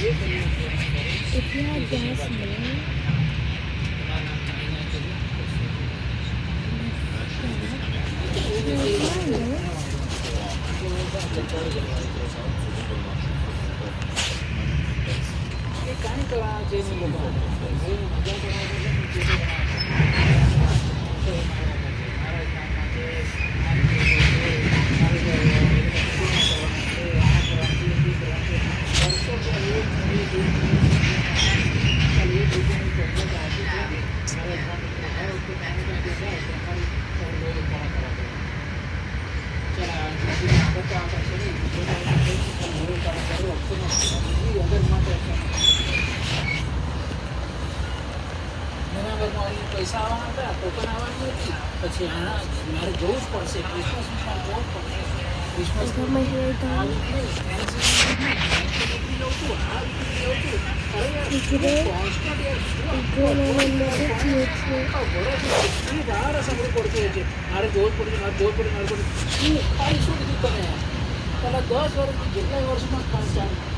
इतना गैस में पैसा આવવાના હતા ટોકન આવવાની હતી પછી મારે જવું જ પડશે ક્રિસમસમાં જવું જ પડશે મારે જોવું પડશે શું કીધું તમે પેલા 10 વર્ષ જેટલા વર્ષમાં